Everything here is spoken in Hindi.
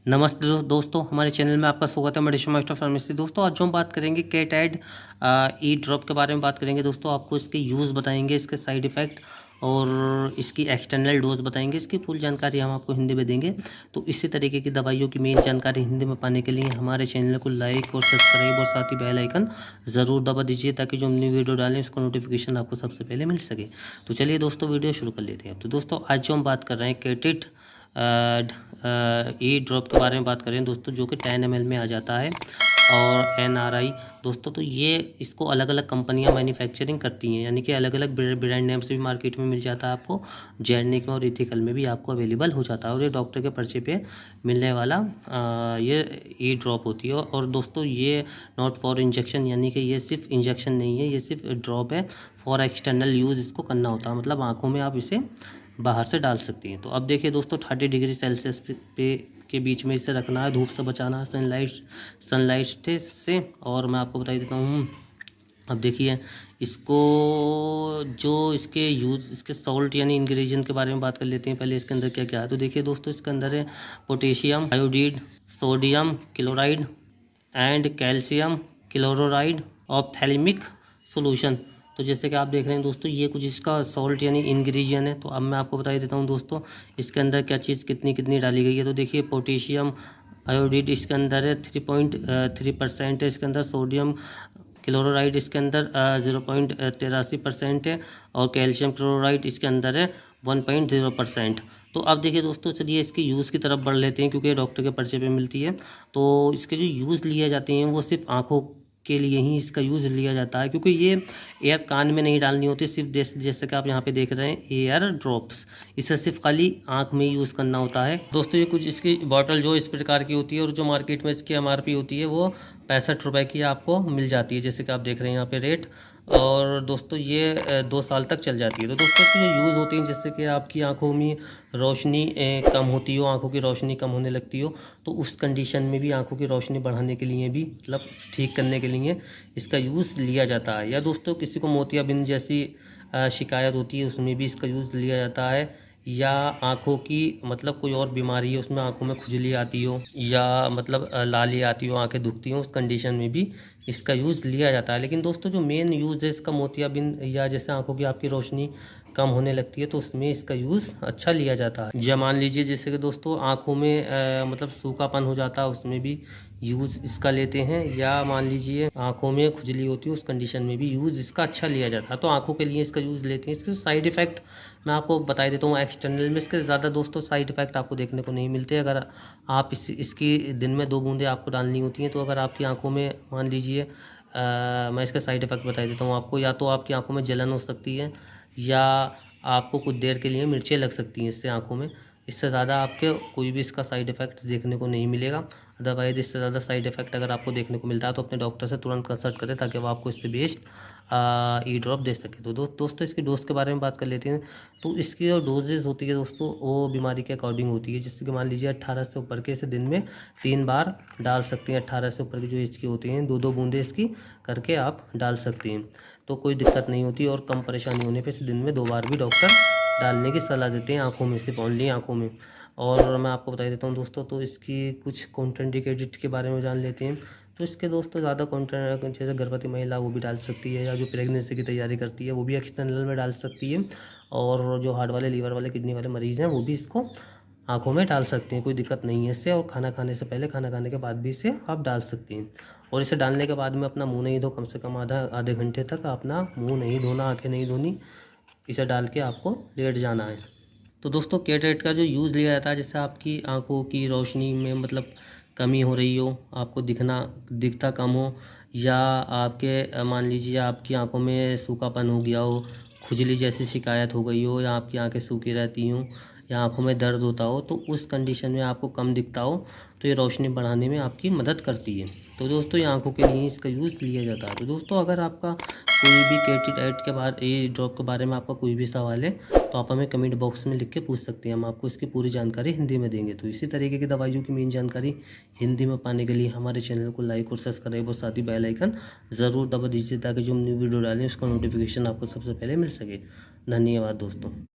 नमस्ते दोस्तों, हमारे चैनल में आपका स्वागत है। Medicine master pharmacy. दोस्तों आज जो हम बात करेंगे केटैड ई ड्रॉप के बारे में बात करेंगे। दोस्तों आपको इसके यूज़ बताएंगे, इसके साइड इफ़ेक्ट और इसकी एक्सटर्नल डोज बताएंगे। इसकी फुल जानकारी हम आपको हिंदी में देंगे। तो इसी तरीके की दवाइयों की मेन जानकारी हिंदी में पाने के लिए हमारे चैनल को लाइक और सब्सक्राइब और साथ ही बेल आइकन ज़रूर दबा दीजिए, ताकि जो हम नई वीडियो डालें उसका नोटिफिकेशन आपको सबसे पहले मिल सके। तो चलिए दोस्तों वीडियो शुरू कर लेते हैं। तो दोस्तों आज जो हम बात कर रहे हैं केटेड ई ड्रॉप के बारे में बात करें दोस्तों, जो कि 10 ml में आ जाता है और NRI दोस्तों। तो ये इसको अलग अलग कंपनियां मैन्युफैक्चरिंग करती हैं, यानी कि अलग अलग ब्रांड नेम से भी मार्केट में मिल जाता है आपको। जेनिक में और इथिकल में भी आपको अवेलेबल हो जाता है, और ये डॉक्टर के पर्चे पे मिलने वाला ये ई ड्रॉप होती है। और दोस्तों ये नॉट फॉर इंजेक्शन, यानी कि ये सिर्फ इंजेक्शन नहीं है, ये सिर्फ ड्रॉप है। फॉर एक्सटर्नल यूज़ इसको करना होता है, मतलब आँखों में आप इसे बाहर से डाल सकती हैं। तो अब देखिए दोस्तों 30 डिग्री सेल्सियस पे के बीच में इसे रखना है, धूप से बचाना है, सनलाइट से। और मैं आपको बता देता हूँ, अब देखिए इसको जो इसके यूज़, इसके सॉल्ट यानी इंग्रेडिएंट के बारे में बात कर लेते हैं। पहले इसके अंदर क्या क्या है। तो देखिए दोस्तों इसके अंदर है potassium iodide, sodium chloride and calcium chloride ophthalmic solution. तो जैसे कि आप देख रहे हैं दोस्तों, ये कुछ इसका सॉल्ट यानी इंग्रेडिएंट है। तो अब मैं आपको बता देता हूँ दोस्तों, इसके अंदर क्या चीज़ कितनी कितनी डाली गई है। तो देखिए पोटेशियम आयोडीड इसके अंदर है 3.3% है। इसके अंदर सोडियम क्लोराइड इसके अंदर 0.83% है, और कैल्शियम क्लोराइड इसके अंदर है 1.0%। तो अब देखिए दोस्तों, चलिए इसके यूज़ की तरफ बढ़ लेते हैं, क्योंकि डॉक्टर के पर्चे पे मिलती है। तो इसके जो यूज़ लिए जाते हैं वो सिर्फ आँखों के लिए ही इसका यूज़ लिया जाता है, क्योंकि ये एयर कान में नहीं डालनी होती, सिर्फ जैसे कि आप यहाँ पे देख रहे हैं एयर ड्रॉप्स, इसे सिर्फ खाली आँख में यूज़ करना होता है। दोस्तों ये कुछ इसकी बॉटल जो इस प्रकार की होती है, और जो मार्केट में इसकी MRP होती है वो 65 रुपये की आपको मिल जाती है, जैसे कि आप देख रहे हैं यहाँ पे रेट। और दोस्तों ये 2 साल तक चल जाती है। तो दोस्तों इसकी जो यूज़ होती हैं, जिससे कि आपकी आंखों में रोशनी कम होती हो, आंखों की रोशनी कम होने लगती हो, तो उस कंडीशन में भी आंखों की रोशनी बढ़ाने के लिए भी, मतलब ठीक करने के लिए इसका यूज़ लिया जाता है। या दोस्तों किसी को मोतियाबिंद जैसी शिकायत होती है, उसमें भी इसका यूज़ लिया जाता है। या आँखों की मतलब कोई और बीमारी है, उसमें आँखों में खुजली आती हो, या मतलब लाली आती हो, आँखें दुखती हो, उस कंडीशन में भी इसका यूज़ लिया जाता है। लेकिन दोस्तों जो मेन यूज़ है इसका मोतियाबिंद, या जैसे आँखों की आपकी रोशनी कम होने लगती है, तो उसमें इसका यूज़ अच्छा लिया जाता है। या मान लीजिए जैसे कि दोस्तों आँखों में मतलब सूखापन हो जाता है, उसमें भी यूज़ इसका लेते हैं। या मान लीजिए आँखों में खुजली होती है, उस कंडीशन में भी यूज़ इसका अच्छा लिया जाता है। तो आँखों के लिए इसका यूज़ लेते हैं। इसके साइड इफ़ेक्ट मैं आपको बता देता हूँ। एक्सटर्नल में इसके ज़्यादा दोस्तों साइड इफ़ेक्ट आपको देखने को नहीं मिलते। अगर आप इसकी दिन में 2 बूंदें आपको डालनी होती हैं, तो अगर आपकी आँखों में मान लीजिए मैं इसका साइड इफ़ेक्ट बता देता हूँ आपको। या तो आपकी आँखों में जलन हो सकती है, या आपको कुछ देर के लिए मिर्चें लग सकती हैं इससे आँखों में। इससे ज़्यादा आपके कोई भी इसका साइड इफ़ेक्ट देखने को नहीं मिलेगा। अदरवाइज इससे ज़्यादा साइड इफ़ेक्ट अगर आपको देखने को मिलता है, तो अपने डॉक्टर से तुरंत कंसल्ट करें, ताकि वो आपको इस पे बेस्ड ई ड्रॉप दे सके। तो दोस्तों इसकी डोज के बारे में बात कर लेते हैं। तो इसकी जो डोजेज़ होती है दोस्तों, वो बीमारी के अकॉर्डिंग होती है। जैसे कि मान लीजिए 18 से ऊपर के इसे दिन में 3 बार डाल सकते हैं। 18 से ऊपर की जो एज की होती हैं, 2-2 बूंदें इसकी करके आप डाल सकते हैं, तो कोई दिक्कत नहीं होती। और कम परेशानी होने पे इसे दिन में 2 बार भी डॉक्टर डालने की सलाह देते हैं आँखों में, सिर्फ ओनली आँखों में। और मैं आपको बता देता हूँ दोस्तों, तो इसकी कुछ कॉन्ट्राइंडिकेटेड के बारे में जान लेते हैं। तो इसके दोस्तों ज़्यादा जैसे गर्भवती महिला वो भी डाल सकती है, या जो प्रेगनेंसी की तैयारी करती है वो भी एक्सटर्नल में डाल सकती है। और जो हार्ट वाले, लीवर वाले, किडनी वाले मरीज़ हैं वो भी इसको आँखों में डाल सकते हैं, कोई दिक्कत नहीं है इससे। और खाना खाने से पहले, खाना खाने के बाद भी इसे आप डाल सकते हैं। और इसे डालने के बाद में अपना मुँह नहीं धो, कम से कम आधे घंटे तक अपना मुँह नहीं धोना, आँखें नहीं धोनी। इसे डाल के आपको लेट जाना है। तो दोस्तों केटरेट का जो यूज़ लिया जाता है, जैसे आपकी आंखों की रोशनी में मतलब कमी हो रही हो, आपको दिखता कम हो, या आपके मान लीजिए आपकी आंखों में सूखापन हो गया हो, खुजली जैसी शिकायत हो गई हो, या आपकी आंखें सूखी रहती हों, या आंखों में दर्द होता हो, तो उस कंडीशन में आपको कम दिखता हो, तो ये रोशनी बढ़ाने में आपकी मदद करती है। तो दोस्तों ये आंखों के लिए इसका यूज़ लिया जाता है। तो दोस्तों अगर आपका कोई भी केटेड के बारे, ये ड्रॉप के बारे में आपका कोई भी सवाल है, तो आप हमें कमेंट बॉक्स में लिख के पूछ सकते हैं। हम आपको इसकी पूरी जानकारी हिंदी में देंगे। तो इसी तरीके की दवाइयों की मेन जानकारी हिंदी में पाने के लिए हमारे चैनल को लाइक और सब्सक्राइब और साथ ही बेल आइकन ज़रूर दबा दीजिए, ताकि जो हम न्यू वीडियो डालें उसका नोटिफिकेशन आपको सबसे पहले मिल सके। धन्यवाद दोस्तों।